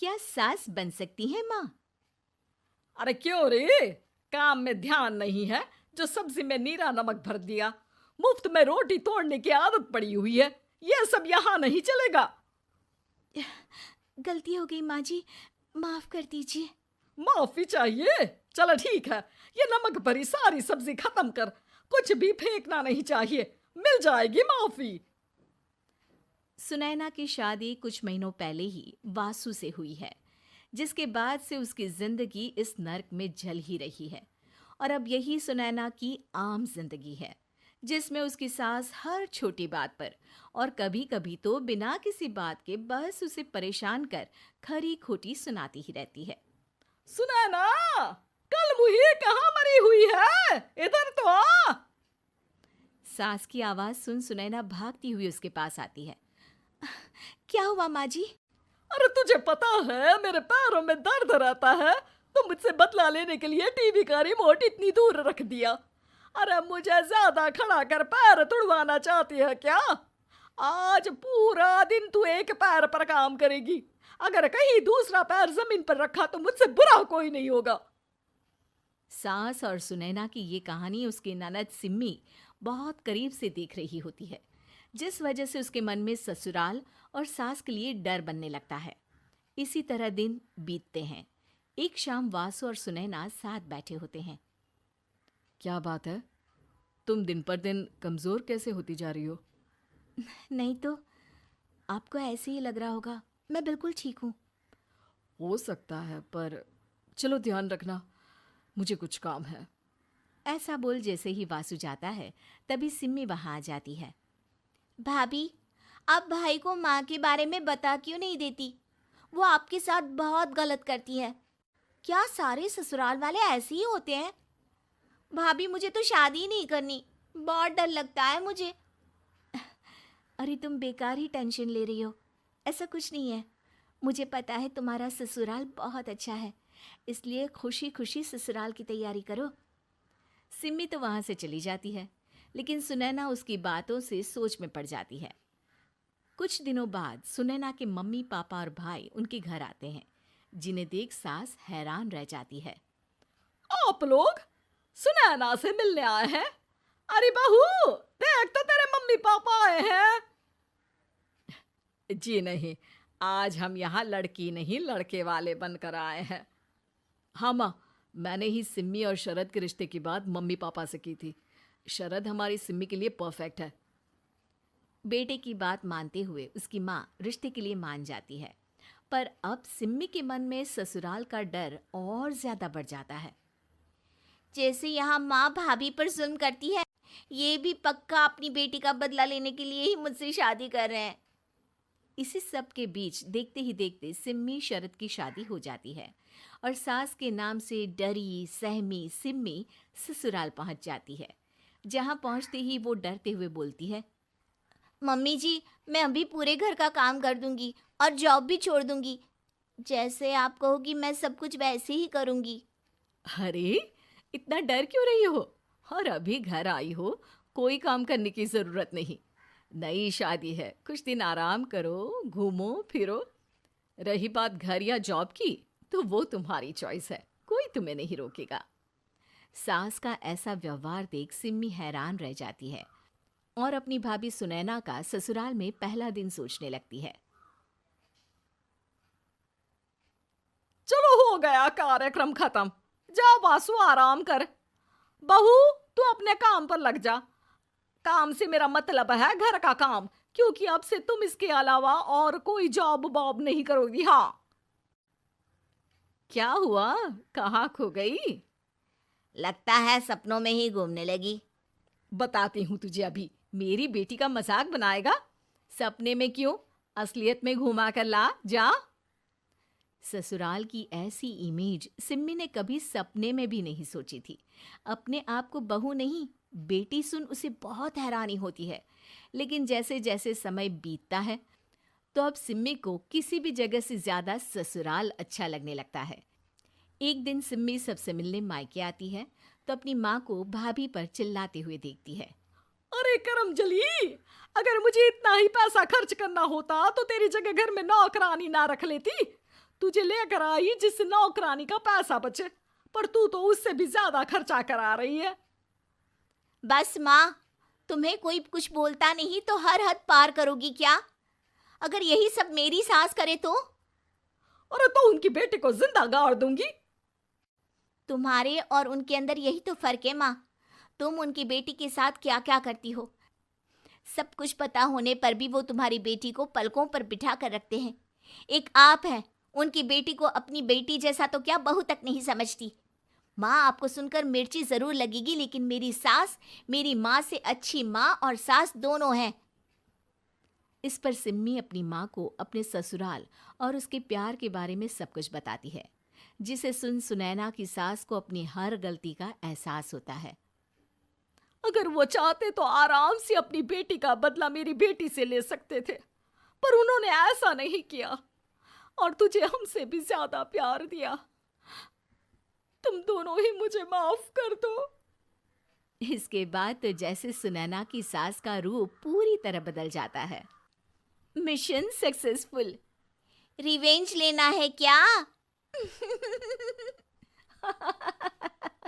क्या सास बन सकती है माँ? अरे क्यों रे? काम में ध्यान नहीं है जो सब्जी में नीरा नमक भर दिया। मुफ्त में रोटी तोड़ने की आदत पड़ी हुई है। यह सब यहाँ नहीं चलेगा। गलती हो गई माँ जी, माफ कर दीजिए। माफी चाहिए? चलो ठीक है, ये नमक भरी सारी सब्जी खत्म कर। कुछ भी फेंकना नहीं चाहिए, मिल जाएगी माफी। सुनैना की शादी कुछ महीनों पहले ही वासु से हुई है, जिसके बाद से उसकी जिंदगी इस नर्क में जल ही रही है। और अब यही सुनैना की आम जिंदगी है, जिसमें उसकी सास हर छोटी बात पर और कभी कभी तो बिना किसी बात के बस उसे परेशान कर खरी खोटी सुनाती ही रहती है। सुनैना, कल मुही कहाँ मरी हुई है? इधर तो आ। सास की आवाज सुन सुनैना भागती हुई उसके पास आती है। क्या हुआ माँ जी? अरे तुझे पता है मेरे पैरों में दर्द रहता है, तो मुझसे बदला लेने के लिए टीवी का रिमोट इतनी दूर रख दिया। अरे मुझे ज्यादा खड़ा कर पैर तुड़वाना चाहती है क्या? आज पूरा दिन तू एक पैर पर काम करेगी। अगर कहीं दूसरा पैर जमीन पर रखा तो मुझसे बुरा कोई नहीं होगा। सास और सुनैना की ये कहानी उसकी ननद सिम्मी बहुत करीब से देख रही होती है, जिस वजह से उसके मन में ससुराल और सास के लिए डर बनने लगता है। इसी तरह दिन बीतते हैं। एक शाम वासु और सुनैना साथ बैठे होते हैं। क्या बात है? तुम दिन पर दिन कमजोर कैसे होती जा रही हो? नहीं तो, आपको ऐसे ही लग रहा होगा। मैं बिल्कुल ठीक हूँ। हो सकता है, पर चलो ध्यान रखना, मुझे कुछ काम है। ऐसा बोल जैसे ही वासु जाता है, तभी सिम्मी वहां आ जाती है। भाभी, आप भाई को माँ के बारे में बता क्यों नहीं देती? वो आपके साथ बहुत गलत करती है। क्या सारे ससुराल वाले ऐसे ही होते हैं? भाभी, मुझे तो शादी ही नहीं करनी, बहुत डर लगता है मुझे। अरे तुम बेकार ही टेंशन ले रही हो, ऐसा कुछ नहीं है। मुझे पता है तुम्हारा ससुराल बहुत अच्छा है, इसलिए खुशी खुशी ससुराल की तैयारी करो। सिम्मी तो वहां से चली जाती है, लेकिन सुनैना उसकी बातों से सोच में पड़ जाती है। कुछ दिनों बाद सुनैना के मम्मी पापा और भाई उनके घर आते हैं, जिन्हें देख सास हैरान रह जाती है। आप लोग सुनैना से मिलने आए हैं? अरे बहू, देख तो तेरे मम्मी पापा आए हैं। जी नहीं, आज हम यहाँ लड़की नहीं लड़के वाले बनकर आए हैं। हाँ माँ, मैंने ही सिम्मी और शरद के रिश्ते की बात मम्मी पापा से की थी। शरद हमारी सिम्मी के लिए परफेक्ट है। बेटे की बात मानते हुए उसकी माँ रिश्ते के लिए मान जाती है, पर अब सिम्मी के मन में ससुराल का डर और ज्यादा बढ़ जाता है। जैसे यहाँ माँ भाभी पर जुल्म करती है, ये भी पक्का अपनी बेटी का बदला लेने के लिए ही मुझसे शादी कर रहे हैं। इसी सब के बीच देखते ही देखते सिम्मी शरद की शादी हो जाती है और सास के नाम से डरी सहमी सिम्मी ससुराल पहुंच जाती है। जहां पहुंचते ही वो डरते हुए बोलती है, मम्मी जी, मैं अभी पूरे घर का काम कर दूंगी और जॉब भी छोड़ दूंगी। जैसे आप कहोगी मैं सब कुछ वैसे ही करूंगी। अरे, इतना डर क्यों रही हो? और अभी घर आई हो, कोई काम करने की जरूरत नहीं। नई शादी है, कुछ दिन आराम करो, घूमो फिरो। रही बात घर या जॉब की, तो वो तुम्हारी चॉइस है, कोई तुम्हें नहीं रोकेगा। सास का ऐसा व्यवहार देख सिम्मी हैरान रह जाती है और अपनी भाभी सुनैना का ससुराल में पहला दिन सोचने लगती है। चलो, हो गया कार्यक्रम खत्म। जा वासु, आराम कर। बहू, तू अपने काम पर लग जा। काम से मेरा मतलब है घर का काम, क्योंकि अब से तुम इसके अलावा और कोई जॉब बॉब नहीं करोगी। हाँ। क्या हुआ? कहाँ खो गई? लगता है सपनों में ही घूमने लगी। बताती हूँ तुझे अभी। मेरी बेटी का मजाक बनाएगा? सपने में क्यों, असलियत में घुमा कर ला। जा। ससुराल की ऐसी इमेज सिम्मी ने कभी सपने में भी नहीं सोची थी। अपने आप को बहू नहीं, बेटी सुन उसे बहुत हैरानी होती है। लेकिन जैसे जैसे समय बीतता है, तो अब सिम्मी को किसी भी जगह से ज्यादा ससुराल अच्छा लगने लगता है। एक दिन सिम्मी सबसे मिलने मायके आती है, तो अपनी माँ को भाभी पर चिल्लाते हुए देखती है। अरे करमजली, अगर मुझे इतना ही पैसा खर्च करना होता तो तेरी जगह घर में नौकरानी ना रख लेती। तुझे लेकर आई जिस नौकरानी का पैसा बचे, पर तू तो उससे भी ज्यादा खर्चा करा रही है। बस माँ, तुम्हें कोई कुछ बोलता नहीं तो हर हद पार करोगी क्या? अगर यही सब मेरी सास करे तो? अरे तो उनकी बेटी को जिंदा गाड़ दूंगी। तुम्हारे और उनके अंदर यही तो फर्क है माँ। तुम उनकी बेटी के साथ क्या क्या करती हो, सब कुछ पता होने पर भी वो तुम्हारी बेटी को पलकों पर बिठा कर रखते हैं। एक आप हैं, उनकी बेटी को अपनी बेटी जैसा तो क्या बहू तक नहीं समझती। माँ, आपको सुनकर मिर्ची जरूर लगेगी, लेकिन मेरी सास मेरी माँ से अच्छी माँ और सास दोनों हैं। इस पर सिम्मी अपनी माँ को अपने ससुराल और उसके प्यार के बारे में सब कुछ बताती है, जिसे सुन सुनैना की सास को अपनी हर गलती का एहसास होता है। अगर वो चाहते तो आराम से अपनी बेटी का बदला मेरी बेटी से ले सकते थे, पर उन्होंने ऐसा नहीं किया और तुझे हमसे भी ज्यादा प्यार दिया। तुम दोनों ही मुझे माफ कर दो। इसके बाद तो जैसे सुनैना की सास का रूप पूरी तरह बदल जाता है। Mission successful. रिवेंज लेना है क्या?